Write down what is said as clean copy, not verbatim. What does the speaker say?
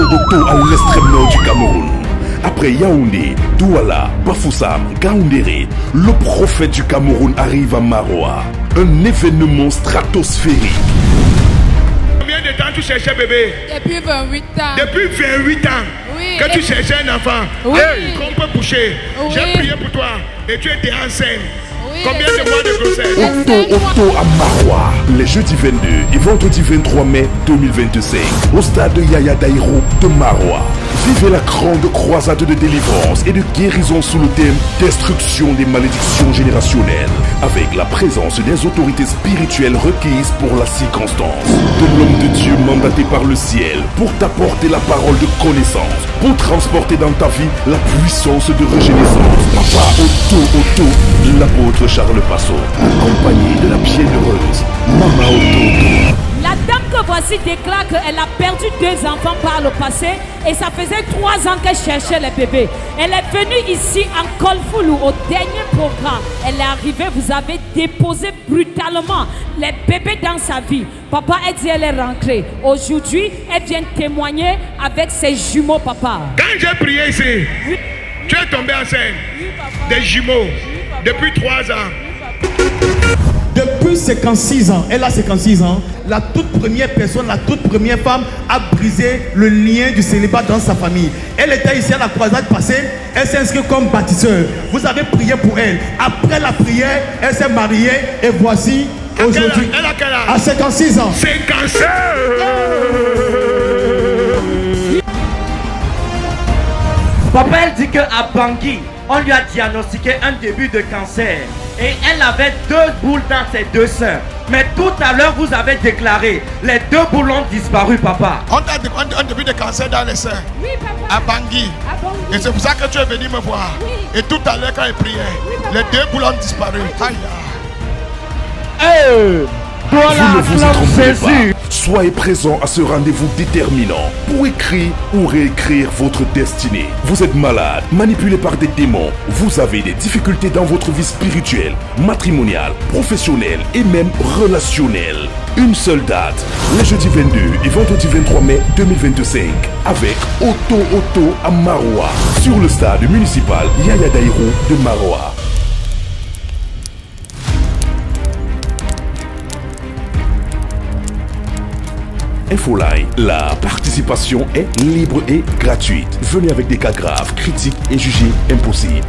Otto à l'extrême nord du Cameroun. Après Yaoundé, Douala, Bafoussam, Gaoundéré, le prophète du Cameroun arrive à Maroua. Un événement stratosphérique. Combien de temps tu cherchais bébé? Depuis 28 ans. Depuis 28 ans Oui. que tu cherchais un enfant. Oui. Hey, qu'on peut boucher. Oui. J'ai prié pour toi et tu étais enceinte. Oui. Combien de mois de grossesse? Otto à Maroua, les jeudis 22 et vendredi 23 mai 2025, au stade de Yaya Daïro de Maroua. Vivez la grande croisade de délivrance et de guérison sous le thème Destruction des malédictions générationnelles, avec la présence des autorités spirituelles requises pour la circonstance, de l'homme de Dieu mandaté par le ciel pour t'apporter la parole de connaissance, pour transporter dans ta vie la puissance de régénérescence. Papa Otto, l'apôtre Charles Passot, accompagné de la bienheureuse Maman Otto. La dame que voici déclare qu'elle a perdu 2 enfants par le passé et ça faisait 3 ans qu'elle cherchait les bébés. Elle est venue ici en Kolfoulou au dernier programme. Elle est arrivée, vous avez déposé brutalement les bébés dans sa vie. Papa, elle dit elle est rentrée. Aujourd'hui, elle vient témoigner avec ses jumeaux, papa. Quand j'ai prié ici, tu es tombé enceinte des jumeaux depuis 3 ans. Depuis 56 ans, elle a 56 ans, la toute première personne, la toute première femme a brisé le lien du célibat dans sa famille. Elle était ici à la croisade passée, elle s'est inscrite comme bâtisseur. Vous avez prié pour elle. Après la prière, elle s'est mariée et voici aujourd'hui, Elle a quel âge? à 56 ans. 56. Papa, elle dit qu'à Bangui, on lui a diagnostiqué un début de cancer. Et elle avait 2 boules dans ses 2 seins. Mais tout à l'heure, vous avez déclaré, les 2 boules ont disparu, papa. On t'a un début de cancer dans les seins. Oui, papa. À Bangui. Et c'est pour ça que tu es venu me voir. Oui. Et tout à l'heure, quand il priait, les 2 boules ont disparu. Aïe. Vous ne vous y trompez pas. Soyez présents à ce rendez-vous déterminant pour écrire ou réécrire votre destinée. Vous êtes malade, manipulé par des démons. Vous avez des difficultés dans votre vie spirituelle, matrimoniale, professionnelle et même relationnelle. Une seule date, le jeudi 22 et vendredi 23 mai 2025, avec Otto à Maroua, sur le stade municipal Yaya Daïro de Maroua. Infoline, la participation est libre et gratuite. Venez avec des cas graves, critiques et jugés impossibles.